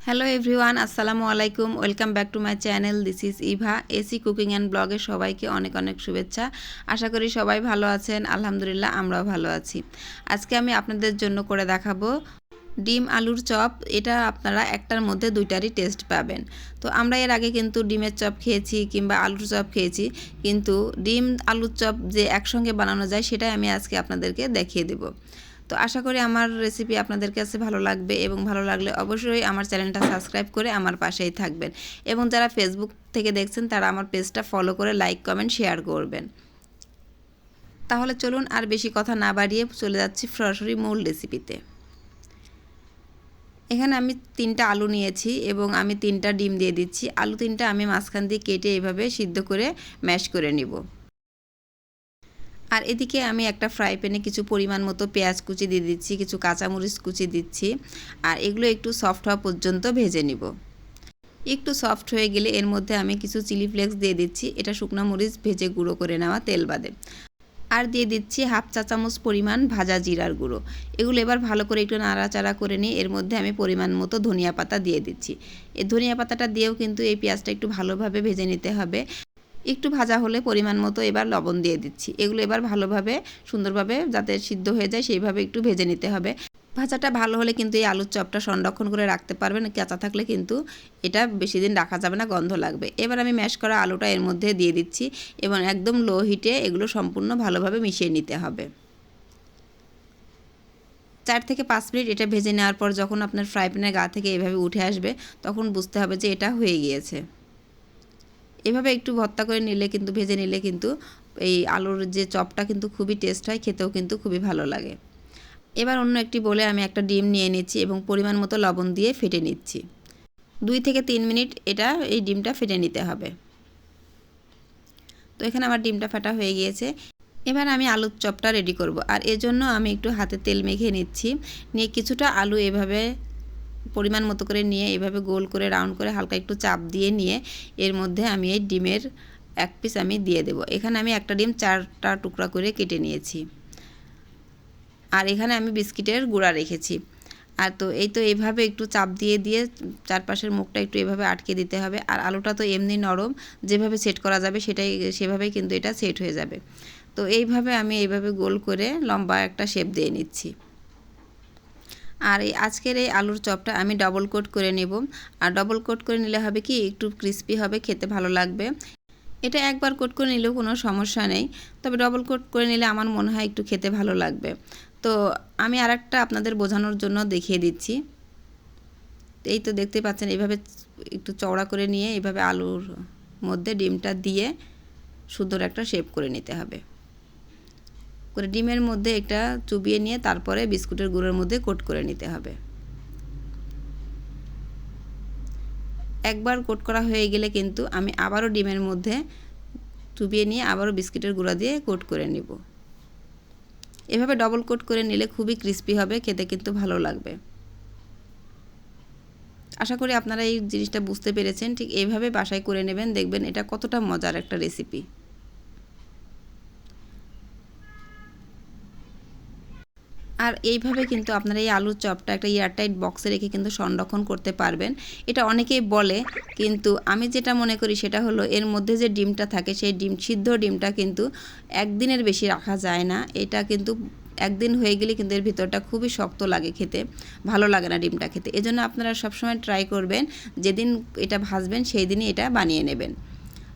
Hello everyone, আসসালামু আলাইকুম। Welcome back to my channel. This is Eva. AC cooking and ব্লগে সবাইকে অনেক অনেক শুভেচ্ছা। আশা করি সবাই ভালো আছেন। আলহামদুলিল্লাহ, আমরাও ভালো আছি। আজকে আমি আপনাদের জন্য করে দেখাবো ডিম আলুর চপ। এটা আপনারা একটার মধ্যে দুইটারই টেস্ট পাবেন। তো আমরা এর আগে কিন্তু ডিমের চপ খেয়েছি কিংবা আলুর চপ খেয়েছি, কিন্তু ডিম আলুর চপ যে একসঙ্গে বানানো যায় সেটাই আমি আজকে আপনাদেরকে দেখিয়ে দেবো। তো আশা করি আমার রেসিপি আপনাদের কাছে ভালো লাগবে, এবং ভালো লাগলে অবশ্যই আমার চ্যানেলটা সাবস্ক্রাইব করে আমার পাশেই থাকবেন, এবং যারা ফেসবুক থেকে দেখছেন তারা আমার পেজটা ফলো করে লাইক কমেন্ট শেয়ার করবেন। তাহলে চলুন আর বেশি কথা না বাড়িয়ে চলে যাচ্ছি সরাসরি মূল রেসিপিতে। এখানে আমি 3টা আলু নিয়েছি এবং আমি 3টা ডিম দিয়ে দিচ্ছি। আলু 3টা আমি মাঝখান দিয়ে কেটে এইভাবে সিদ্ধ করে ম্যাশ করে নিব। আর এদিকে আমি একটা ফ্রাই প্যানে কিছু পরিমাণ মতো পেঁয়াজ কুচি দিয়ে দিচ্ছি, কিছু কাঁচামরিচ কুচি দিচ্ছি, আর এগুলো একটু সফট হওয়া পর্যন্ত ভেজে নিব। একটু সফট হয়ে গেলে এর মধ্যে আমি কিছু চিলি ফ্লেক্স দিয়ে দিচ্ছি, এটা শুকনো মরিচ ভেজে গুঁড়ো করে নেওয়া তেল বাদে। আর দিয়ে দিচ্ছি হাফ চা চামচ পরিমাণ ভাজা জিরার গুঁড়ো। এগুলো এবার ভালো করে একটু নাড়াচাড়া করে নিয়ে এর মধ্যে আমি পরিমাণ মতো ধনিয়া পাতা দিয়ে দিচ্ছি। এই ধনিয়া পাতাটা দিয়েও কিন্তু এই পেঁয়াজটা একটু ভালোভাবে ভেজে নিতে হবে। একটু ভাজা হলে পরিমাণ মতো এবার লবণ দিয়ে দিচ্ছি। এগুলো এবার ভালোভাবে সুন্দরভাবে যাতে সিদ্ধ হয়ে যায় সেইভাবে একটু ভেজে নিতে হবে। ভাজাটা ভালো হলে কিন্তু এই আলুর চপটা সংরক্ষণ করে রাখতে পারবেন, কাঁচা থাকলে কিন্তু এটা বেশি দিন রাখা যাবে না, গন্ধ লাগবে। এবার আমি ম্যাশ করা আলুটা এর মধ্যে দিয়ে দিচ্ছি এবং একদম লো হিটে এগুলো সম্পূর্ণ ভালোভাবে মিশিয়ে নিতে হবে। 4 থেকে 5 মিনিট এটা ভেজে নেওয়ার পর যখন আপনার ফ্রাই প্যানের গা থেকে এভাবে উঠে আসবে, তখন বুঝতে হবে যে এটা হয়ে গিয়েছে। এভাবে একটু ভর্তা করে নিলে কিন্তু, ভেজে নিলে কিন্তু এই আলুর যে চপটা কিন্তু খুবই টেস্ট হয়, খেতেও কিন্তু খুবই ভালো লাগে। এবার অন্য একটি বলে আমি একটা ডিম নিয়ে নিচ্ছি এবং পরিমাণ মতো লবণ দিয়ে ফেটে নিচ্ছি। 2 থেকে 3 মিনিট এই ডিমটা ফেটে নিতে হবে। তো এখানে আমার ডিমটা ফাটা হয়ে গিয়েছে। এবার আমি আলুর চপটা রেডি করব, আর এজন্য আমি একটু হাতে তেল মেখে নিচ্ছি। নিয়ে কিছুটা আলু এভাবে পরিমাণ মতো করে নিয়ে এভাবে গোল করে রাউন্ড করে হালকা একটু চাপ দিয়ে নিয়ে এর মধ্যে আমি এই ডিমের এক পিস আমি দিয়ে দেব। এখানে আমি একটা ডিম 4টা টুকরা করে কেটে নিয়েছি, আর এখানে আমি বিস্কিটের গুঁড়া রেখেছি। আর তো এইভাবে একটু চাপ দিয়ে দিয়ে চারপাশের মুখটা একটু এভাবে আটকে দিতে হবে। আর আলুটা তো এমনি নরম, যেভাবে সেট করা যাবে সেভাবেই কিন্তু এটা সেট হয়ে যাবে। তো এইভাবে আমি এইভাবে গোল করে লম্বা একটা শেপ দিয়ে নিচ্ছি। আর আজকের এই আলুর চপটা আমি ডবল কোট করে নেব। আর ডবল কোট করে নিলে হবে কি, একটু ক্রিস্পি হবে, খেতে ভালো লাগবে। এটা একবার কোট করে নিলেও কোনো সমস্যা নেই, তবে ডবল কোট করে নিলে আমার মনে হয় একটু খেতে ভালো লাগবে। তো আমি আরেকটা আপনাদের বোঝানোর জন্য দেখিয়ে দিচ্ছি। এই তো দেখতে পাচ্ছেন, এইভাবে একটু চওড়া করে নিয়ে এইভাবে আলুর মধ্যে ডিমটা দিয়ে সুন্দর একটা শেপ করে নিতে হবে। করে ডিমের মধ্যে একটা চুবিয়ে নিয়ে তারপরে বিস্কুটের গুঁড়োর মধ্যে কোট করে নিতে হবে। একবার কোট করা হয়ে গেলে কিন্তু আমি আবারও ডিমের মধ্যে চুবিয়ে নিয়ে আবারও বিস্কুটের গুঁড়া দিয়ে কোট করে নিব। এভাবে ডবল কোট করে নিলে খুবই ক্রিস্পি হবে, খেতে কিন্তু ভালো লাগবে। আশা করি আপনারা এই জিনিসটা বুঝতে পেরেছেন। ঠিক এইভাবে বাসায় করে নেবেন, দেখবেন এটা কতটা মজার একটা রেসিপি। আর এইভাবে কিন্তু আপনারা এই আলুর চপটা একটা এয়ারটাইট বক্সে রেখে কিন্তু সংরক্ষণ করতে পারবেন। এটা অনেকেই বলে, কিন্তু আমি যেটা মনে করি সেটা হলো এর মধ্যে যে ডিমটা থাকে সেই সিদ্ধ ডিমটা কিন্তু একদিনের বেশি রাখা যায় না। এটা কিন্তু একদিন হয়ে গেলে কিন্তু এর ভিতরটা খুবই শক্ত লাগে, খেতে ভালো লাগে না ডিমটা খেতে। এজন্য আপনারা সবসময় ট্রাই করবেন, যেদিন এটা ভাজবেন সেই দিনই এটা বানিয়ে নেবেন।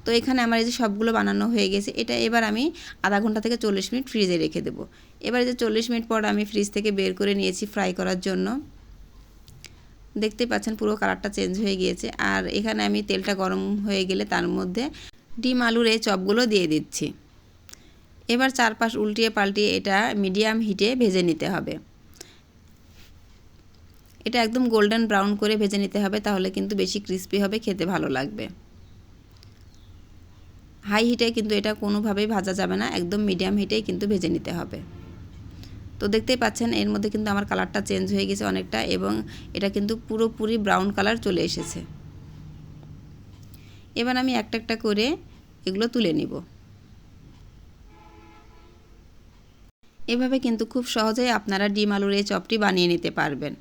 তো এখানে আমার এই যে সবগুলো বানানো হয়ে গেছে, এটা এবার আমি আধা ঘন্টা থেকে 40 মিনিট ফ্রিজে রেখে দেবো। এবার যে 40 মিনিট পর আমি ফ্রিজ থেকে বের করে নিয়েছি ফ্রাই করার জন্য। দেখতে পাচ্ছেন পুরো কালারটা চেঞ্জ হয়ে গিয়েছে। আর এখানে আমি তেলটা গরম হয়ে গেলে তার মধ্যে ডিম আলুর এই চপগুলো দিয়ে দিচ্ছি। এবার চারপাশ উল্টিয়ে পাল্টিয়ে এটা মিডিয়াম হিটে ভেজে নিতে হবে। এটা একদম গোল্ডেন ব্রাউন করে ভেজে নিতে হবে, তাহলে কিন্তু বেশি ক্রিস্পি হবে, খেতে ভালো লাগবে। হাই হিটে কিন্তু এটা কোনোভাবেই ভাজা যাবে না, একদম মিডিয়াম হিটেই কিন্তু ভেজে নিতে হবে। তো দেখতেই পাচ্ছেন এর মধ্যে কিন্তু আমার কালারটা চেঞ্জ হয়ে গেছে অনেকটা, এবং এটা কিন্তু পুরোপুরি ব্রাউন কালার চলে এসেছে। এবার আমি একটা একটা করে এগুলো তুলে নিব। এভাবে কিন্তু খুব সহজেই আপনারা ডিম আলুর এই চপটি বানিয়ে নিতে পারবেন।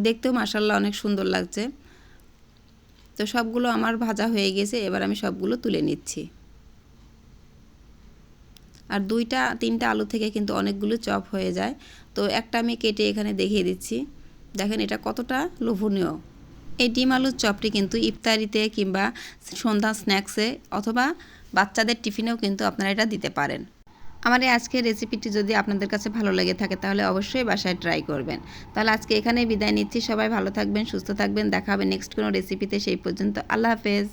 দেখতেও মাশাআল্লাহ অনেক সুন্দর লাগছে। তো সবগুলো আমার ভাজা হয়ে গেছে, এবার আমি সবগুলো তুলে নিচ্ছি। আর 2-3টা আলু থেকে কিন্তু অনেকগুলো চপ হয়ে যায়। তো একটা আমি কেটে এখানে দেখিয়ে দিচ্ছি। দেখেন এটা কতটা লোভনীয়। এই ডিম আলুর চপটি কিন্তু ইফতারিতে কিংবা সন্ধ্যা স্ন্যাক্সে অথবা বাচ্চাদের টিফিনেও কিন্তু আপনারা এটা দিতে পারেন। আমার এই আজকের রেসিপিটি যদি আপনাদের কাছে ভালো লেগে থাকে তাহলে অবশ্যই বাসায় ট্রাই করবেন। তাহলে আজকে এখানেই বিদায় নিচ্ছি। সবাই ভালো থাকবেন, সুস্থ থাকবেন। দেখা হবে নেক্সট কোনো রেসিপিতে। সেই পর্যন্ত আল্লাহ হাফেজ।